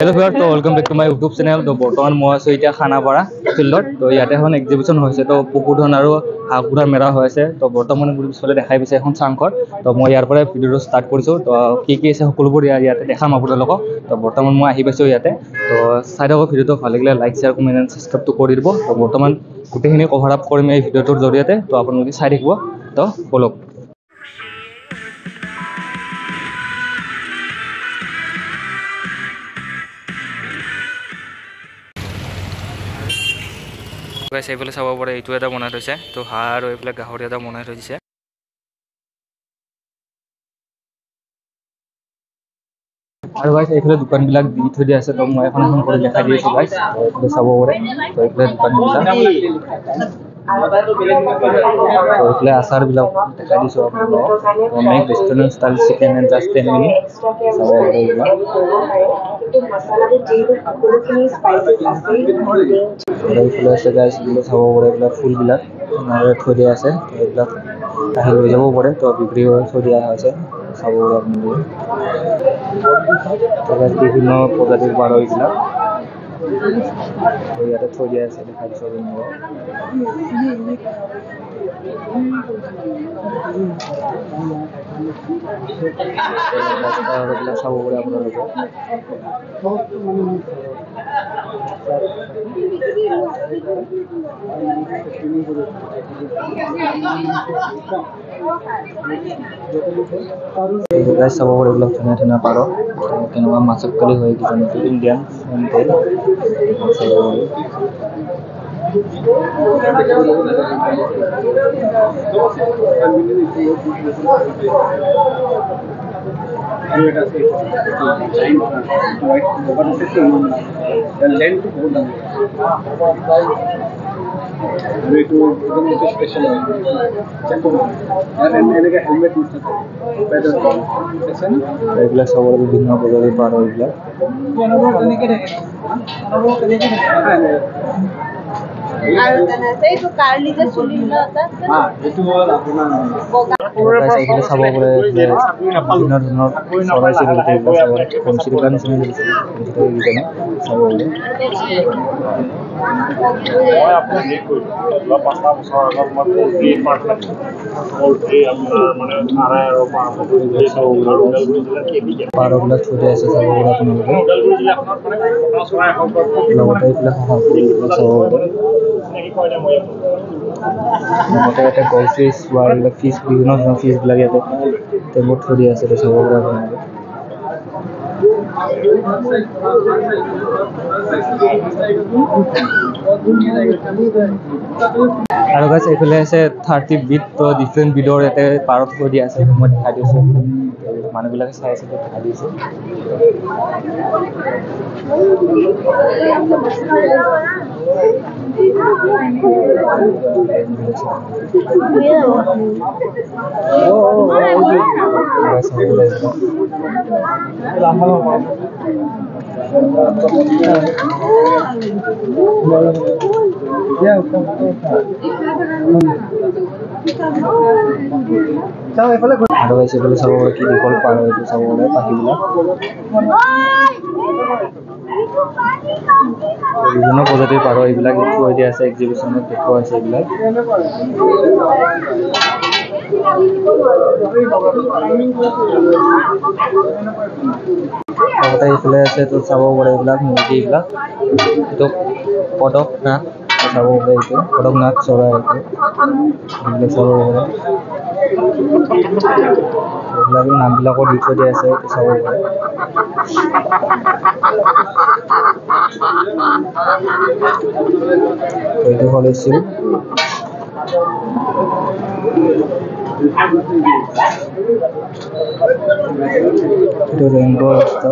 Hello viewers, so welcome back to my YouTube channel. So বৰ্তমান মই আছো এতিয়া খানাপাৰা ফিল্ডত। তো ইয়াতে এখন এক্সিবিশন হৈছে। তো পশুধন আৰু হাঁহ-কুকুৰাৰ মেলা হৈ আছে। তো বৰ্তমান মোৰ পিছফালে দেখাই পাইছে এখন চাংঘৰ। তো মই ইয়াৰ পৰা ভিডিঅ'টো ষ্টাৰ্ট কৰিছো। তো কি আছে সকলোবোৰ ইয়াতে দেখাম আপোনালোকক। তো বৰ্তমান মই আহি পাইছো ইয়াতে। তো চাই থাকক ভিডিঅ'টো ভাল লাগিলে লাইক, শ্বেয়াৰ, কমেণ্ট এণ্ড ছাবস্ক্ৰাইবটো কৰি দিব। তো বৰ্তমান গোটেইখিনি কভাৰ আপ কৰিম এই ভিডিঅ'টোৰ জৰিয়তে। তো আপোনালোকে চাই থাকিব। তো বলক। এইফালে চাব পাৰে এইটো এটা বনাই থৈছে। তো হাঁহ আৰু এইফালে গাহৰি এটা বনাই থৈছে। আৰু গাইছ এইফালে দোকানবিলাক দি থৈ দিয়া আছে। তো মই এখন কৰি দেখাই দিছোঁ গাইছ। এইফালে চাব পাৰে। তো এইফালে দোকানবিলাক এইফালে আচাৰবিলাক দেখাই দিছোঁ আপোনালোকক। Make restaurant style chicken and just 10 minute চাব পাৰে এইবিলাক। এইফালে আছে গাইছ এইবিলাক চাব পাৰে। এইবিলাক ফুলবিলাক থৈ দিয়া আছে। তো এইবিলাক আহি লৈ যাব পাৰে। তো বিক্ৰী কৰি থৈ দিয়া আছে চাব পাৰে আপোনালোকে। তো গাইছ বিভিন্ন প্ৰজাতিৰ পাৰ এইবিলাক ইয়াতে থৈ দিয়া আছে দেখাই দিছোঁ আপোনালোকক। এইবিলাক চাব পাৰে আপোনালোকে। গাইছ চাব পাৰে এইবিলাক ধুনীয়া ধুনীয়া পাৰ। কেনেকুৱা মাছকালি হয় কি জানো ইণ্ডিয়ান এইবিলাক চাবলৈ বিভিন্ন প্ৰজাতিৰ পাৰ এইবিলাক। এইফালে চাব পাৰে বিভিন্ন ধৰণৰ চৰাই চিৰিকটি চিৰিকাৰ নিচিনা চাব পাৰে। পাৰবিলাক থৈ দিয়া আছে চাব পাৰে আপোনালোকে। লগতে এইফালে চাব পাৰে। লগতে ইয়াতে গল্ড ফিছ বা এইবিলাক ফিছ বিভিন্ন ধৰণৰ ফিছবিলাক ইয়াতে টেবুলত থৈ দিয়া আছে। চাব পাৰে আপোনালোকে। আৰু গাইছ এইফালে আছে 30 বিধ। তো ডিফাৰেণ্ট বিধৰ ইয়াতে পাৰত থৈ দিয়া আছে। মই দেখাই দিছোঁ মানুহবিলাকে চাই আছে। দেখাই দিছোঁ আৰু গাইছ এইফালে চাব পাৰে কি দীঘল পাৰ এইটো চাব পাৰে পাখিবিলাক। বিভিন্ন প্ৰজাতিৰ পাৰ এইবিলাক থৈ দিয়া আছে এক্সিবিশ্যনত দেখুৱাইছে এইবিলাক। লগতে এইফালে আছে তো চাব পাৰে এইবিলাক মুৰ্গী এইবিলাক। এইটো কদকনাথ চাব পাৰে। এইটো কদকনাথ চৰাই এইটো এইবিলাক চাব পাৰে। এইবিলাক নামবিলাকো দি থৈ দিয়া আছে এইটো চাব পাৰে। এইটো হ'ল আছিল এইটো ৰেইনবো ৰাস্তা।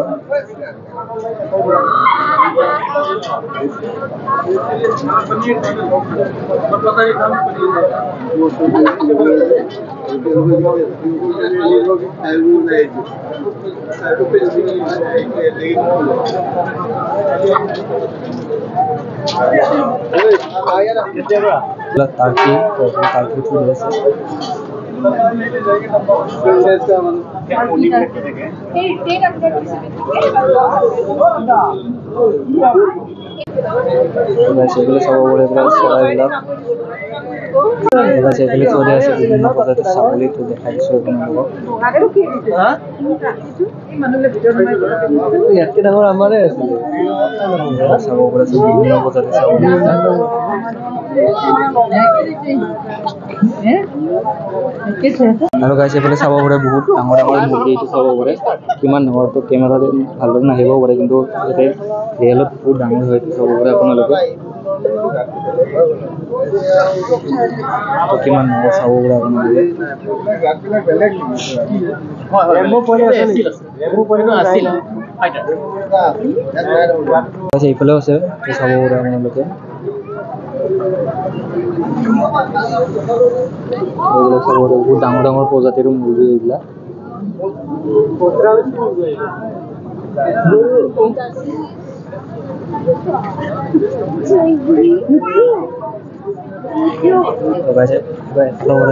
টাৰ্কি থৈ আছে। সেগুলো চাব পাৰে চৰাইবিলাক সেগুলো চলি আছে বিভিন্ন প্ৰজাতিৰ ছাগলীটো দেখাই দিছোঁ আপোনালোকক ইয়াতকে ডাঙৰ আমাৰে আছিলে চাব পাৰে বিভিন্ন প্ৰজাতিৰ ছাগলী আৰু গাইছে এইফালে চাব পাৰে বহুত ডাঙৰ ডাঙৰ মুৰ্গী এইটো চাব পাৰে কিমান ডাঙৰটো কেমেৰাত ভালদৰে নাহিবও পাৰে কিন্তু ইয়াতে ৰিয়েলত বহুত ডাঙৰ হয় চাব পাৰে আপোনালোকে কিমান ডাঙৰ চাব পাৰে আপোনালোকে এইফালেও আছে চাব পাৰে আপোনালোকে এইবিলাক চাব পাৰে বহুত ডাঙৰ ডাঙৰ প্ৰজাতিৰ মুৰ্গী এইবিলাক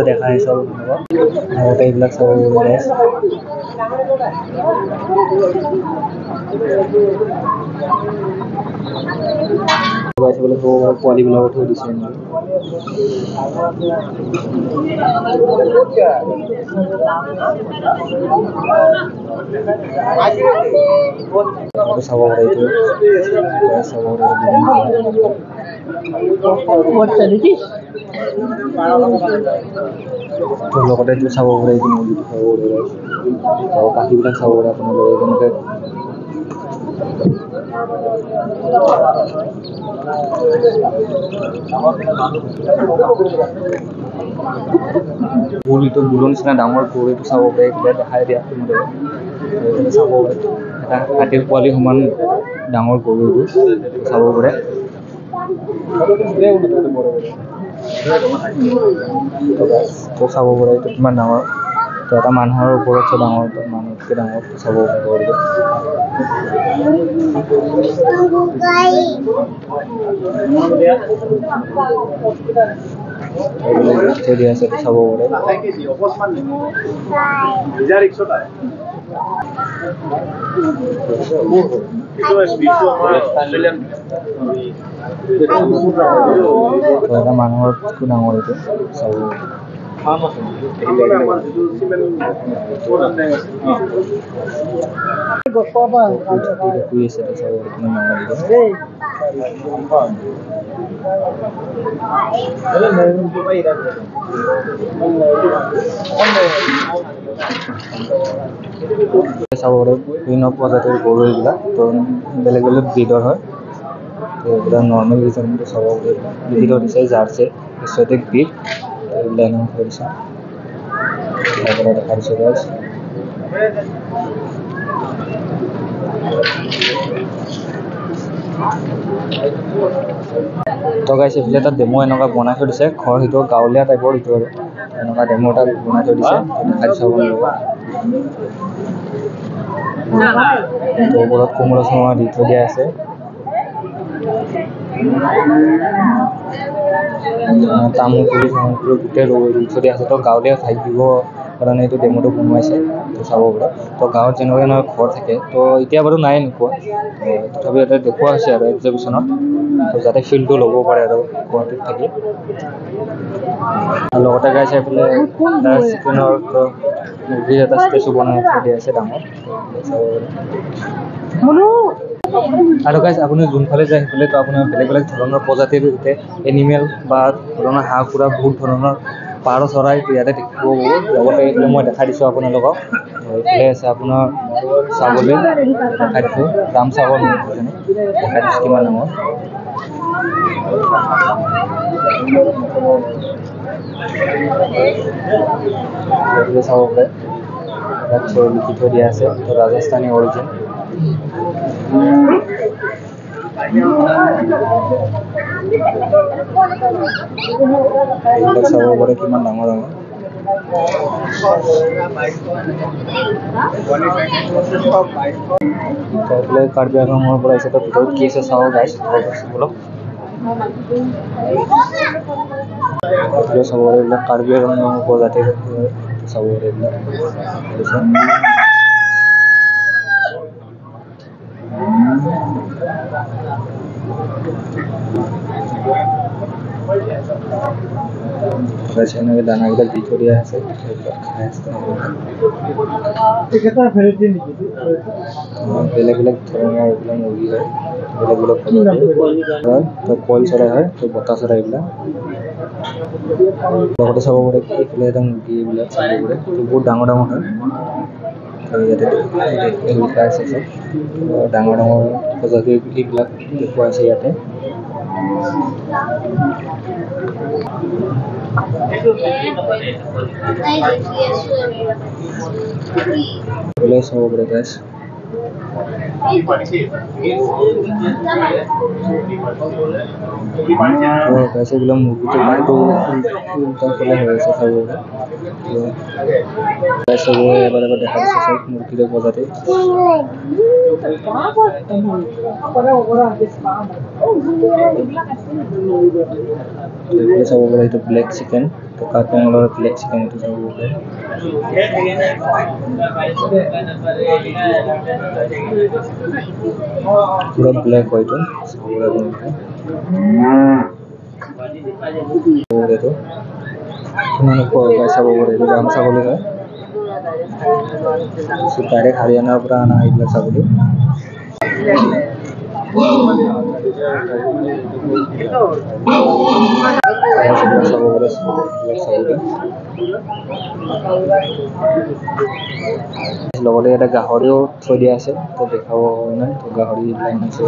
দেখা আহিছে আগতে এইবিলাক চাব পাৰে পোৱালিবিলাক থৈ দিছে চাব পাৰে এইটো চাব লগতে এইটো চাব পাৰে এইটো মুৰ্গীটো চাব পাৰে পাখিবিলাক চাব পাৰে আপোনালোকে যেনেকৈ গৰুটো বুলৰ নিচিনা ডাঙৰ গৰুটো চাব পাৰে এইবিলাক দেখাই দিয়া আপোনালোকে চাব পাৰে এটা হাতীৰ পোৱালি সমান ডাঙৰ গৰুটো চাব পাৰে তো চাব পাৰে এইটো কিমান ডাঙৰ তো এটা মানুহৰ ওপৰত ডাঙৰ মানুহতকৈ ডাঙৰ চাব পাৰে চলি আছে চাব পাৰে এটা মানুহতকৈ ডাঙৰ এইটো চাব শুই আছে চাব কিমান চাব পাৰে বিভিন্ন প্ৰজাতিৰ গৰু এইবিলাক তো বেলেগ বেলেগ ব্ৰিডৰ হয় তো এইবিলাক নৰ্মেল ৰিজনটো চাব পাৰে ব্ৰিডত দিছে জাৰ্চি এক্সটিক ব্ৰিড এইবিলাক নাম কৰিছে দেখা দিছোঁ গাইজ তো গাইজ এইফালে এটা ডেমো এনেকুৱা বনাই থৈ দিছে ঘৰ সেইটো গাঁৱলীয়া টাইপৰ সেইটো আৰু এনেকুৱা ডেমো এটা বনাই থৈ দিছে দেখা দিছোঁ আপোনালোকক ওপৰত কোমোৰা চোমোৰা দি থৈ দিয়া আছে তামোল পুলি গোটেই ৰুই থৈ দিয়া আছে তো গাঁৱলীয়া ঠাইত দিব কাৰণে এইটো ডেমোটো বনোৱাইছে তো চাব পাৰে তো গাঁৱত যেনেকৈ নহয় ঘৰ থাকে তো এতিয়া বাৰু নাই এনেকুৱা তথাপিও এটা দেখুওৱা হৈছে আৰু এক্সিবিশ্যনত তো যাতে ফিল্ডটো ল'ব পাৰে আৰু গুৱাহাটীত থাকি আৰু লগতে গাইছে এইফালে এটা চিকেনৰ মুৰ্গীৰ এটা ষ্টেচু বনাই থৈ দিয়া আছে ডাঙৰ চাব পাৰে আৰু গাইজ আপুনি যোনফালে যায় সেইফালে তো আপোনাৰ বেলেগ বেলেগ ধৰণৰ প্ৰজাতিৰ ইয়াতে এনিমেল বা ধৰণৰ হাঁহ কুকুৰা বহুত ধৰণৰ পাৰ চৰাই ইয়াতে দেখিব পাব লগতে এইফালে মই দেখাই দিছোঁ আপোনালোকক এইফালে আছে আপোনাৰ ছাগলী দেখাই দিছোঁ দাম ছাগল দেখাই দিছোঁ কিমান ডাঙৰ চাব পাৰে ইয়াত লিখি থৈ দিয়া আছে তো ৰাজস্থানী অৰিজিন চাব পাৰে কিমান ডাঙৰ ডাঙৰ কাৰ্বি আংলঙৰ পৰা আহিছে তো ভিতৰত কি আছে চাব গাইজ অলপ চাব পাৰে এইবিলাক কাৰ্বি আংলঙৰ প্ৰজাতিৰ চাব পাৰে এইবিলাক এনেকৈ দানাবিলাক দি থৈ দিয়া আছে খাই আছে বেলেগ বেলেগ ধৰণৰ এইবিলাক মুৰ্গী হয় বেলেগ বেলেগ হয় তো কইল চৰাই হয় তো বতাহ চৰাই এইবিলাক লগতে চাব পাৰে এইফালে এটা মুৰ্গী এইবিলাক চাব পাৰে বহুত ডাঙৰ ডাঙৰ হয় ইয়াতে লিখা আছে চব ডাঙৰ ডাঙৰ প্ৰজাতিৰ এইবিলাক দেখুওৱা আছে ইয়াতে চাব পাৰে গাইছ এইবিলাক মুৰ্গীটো উল্টা ফালে হৈ আছে চাব পাৰে এবাৰ এবাৰ দেখা দিছে চব মুৰ্গীৰ প্ৰজাতি চাব পাৰে এইটো ব্লেক চিকেন টকা কমলৰ ব্লেক চিকেন এইটো চাব পাৰে পুৰা ব্লেক হয়তো চাব পাৰে কিমান চাব পাৰে এইটো দাম ছাগলী হয় ডাইৰেক্ট হাৰিয়ানাৰ পৰা অনা এইবিলাক ছাগলী চাব পাৰে লগতে এটা গাহৰিও থৈ দিয়া আছে তো দেখাব কাৰণে তো গাহৰি আছে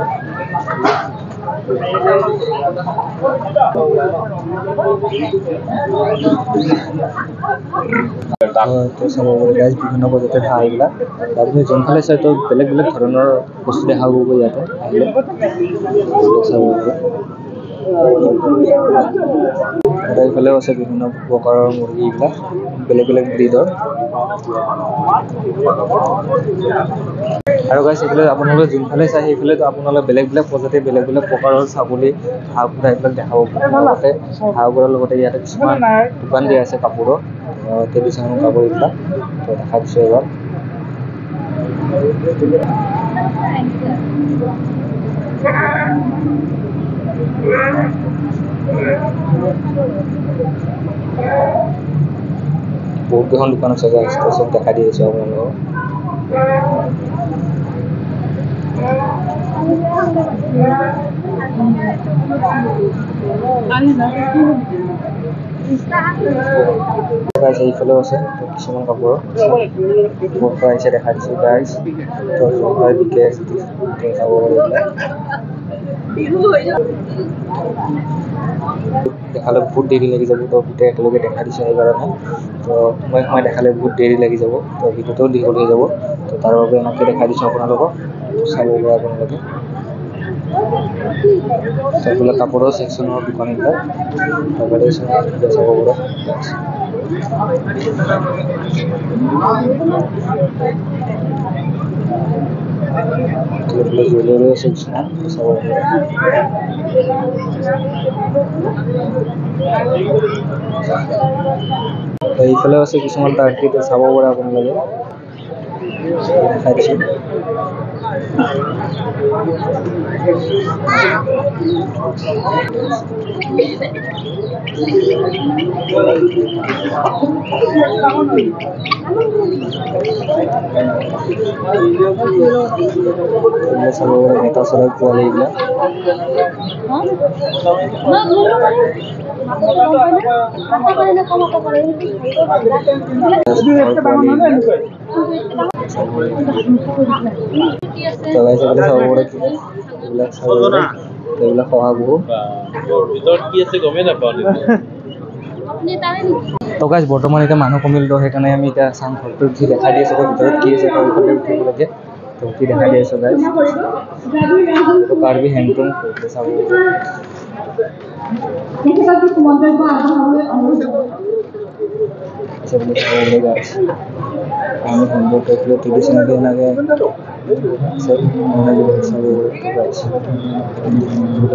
তো চাব পাৰে গাইজ বিভিন্ন প্ৰজাতিৰ হাঁহ এইবিলাক আপুনি যোনফালে চাই তো বেলেগ বেলেগ ধৰণৰ বস্তু দেখা পাব ইয়াতে আহিলে চাব পাৰে এইফালেও আছে বিভিন্ন প্ৰকাৰৰ মুৰ্গী এইবিলাক বেলেগ বেলেগ ব্ৰীডৰ আৰু গাইছ এইফালে আপোনালোকে যোনফালে চাই সেইফালেতো আপোনালোকে বেলেগ বেলেগ প্ৰজাতিৰ বেলেগ বেলেগ প্ৰকাৰৰ ছাগলী হাঁহ কুকুৰা এইবিলাক দেখাব পাৰে লগতে হাঁহ কুকুৰাৰ লগতে ইয়াতে কিছুমান দোকান দিয়া আছে কাপোৰৰ ট্ৰেডিশ্যনেল কাপোৰ এইবিলাক তো দেখা দিছোঁ এবাৰ বহুত কেইখন দোকান আছে চব দেখা দি আছোঁ আপোনালোকক এইফালেও আছে কিছুমান কাপোৰৰ বহুত প্ৰাইচে দেখা দিছোঁ গাইজ তো যোনফালে বিকে চাব দেখালে বহুত দেৰি লাগি যাব তো গোটেই একেলগে দেখা দিছোঁ সেইকাৰণে তো মই দেখালে বহুত দেৰি লাগি যাব তো ভিডিঅ'টোও দীঘল হৈ যাব তো তাৰ বাবে এনেকৈ দেখাই দিছোঁ আপোনালোকক চাব পাৰে আপোনালোকে চববিলাক কাপোৰৰ ছেকশ্যনৰ দোকান এইবিলাক চাব পাৰে জুৱেলাৰী ছেকশ্যন চাব পাৰে এইফালেও আছে কিছুমান টাৰ্গেট চাব পাৰে আপোনালোকে দেখাই দিছোঁ চাব পাৰে নেতা চৰাই পোৱালি এইবিলাক এইবিলাক শহাপহু তো গাইজ বৰ্তমান এতিয়া মানুহ কমিল তো সেইকাৰণে আমি এতিয়া চাম ঘৰটো যি দেখাই দি আছোঁ তো ভিতৰত কি আছে তো এইফালে উঠিব লাগে তো কি দেখাই দি আছোঁ গাইজ তো কাৰ্বি হেণ্ডলুম চাব আমি সুন্দৰ ট্ৰেডিশনালি লাগে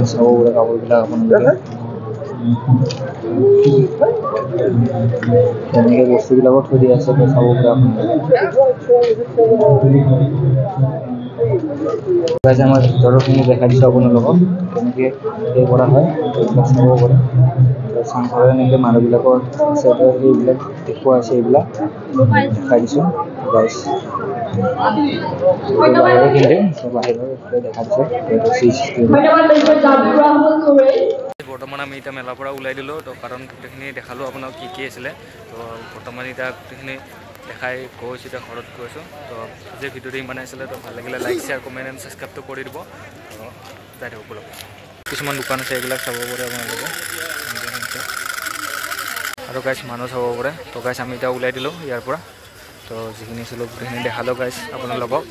চাব কাপোৰবিলাক আপোনালোকে তেনেকৈ বস্তুবিলাকো থৈ দিয়া আছে, চাব পৰা আপোনালোকে। আমাৰ ভিতৰৰখিনি দেখাই দিছোঁ আপোনালোকক কেনেকৈ সেই কৰা হয়, এইবিলাক চাব পাৰে। চাংঘৰৰ এনেকৈ মানুহবিলাকৰ আছে, এইবিলাক দেখুওৱা আছে, এইবিলাক দেখাই দিছোঁ গাইছ। বাহিৰৰ দেখা দিছোঁ। বৰ্তমান আমি এতিয়া মেলাৰ পৰা ওলাই দিলোঁ, তো কাৰণ গোটেইখিনি দেখালোঁ আপোনাক কি কি আছিলে। তো বৰ্তমান এতিয়া গোটেইখিনি দেখাই গৈছোঁ, এতিয়া ঘৰত গৈছোঁ। তো আজি ভিডিঅ'টো ইমানে আছিলে, তো ভাল লাগিলে লাইক শ্বেয়াৰ কমেণ্ট এণ্ড ছাবস্ক্ৰাইবটো কৰি দিব। তো যাই থাকক বোলক। কিছুমান দোকান আছে, এইবিলাক চাব পাৰে আপোনালোকে। আৰু গাইছ মানুহ চাব পাৰে। তো গাইছ আমি এতিয়া ওলাই দিলোঁ ইয়াৰ পৰা। তো যিখিনি আছিলোঁ গোটেইখিনি দেখালোঁ গাইছ আপোনালোকক।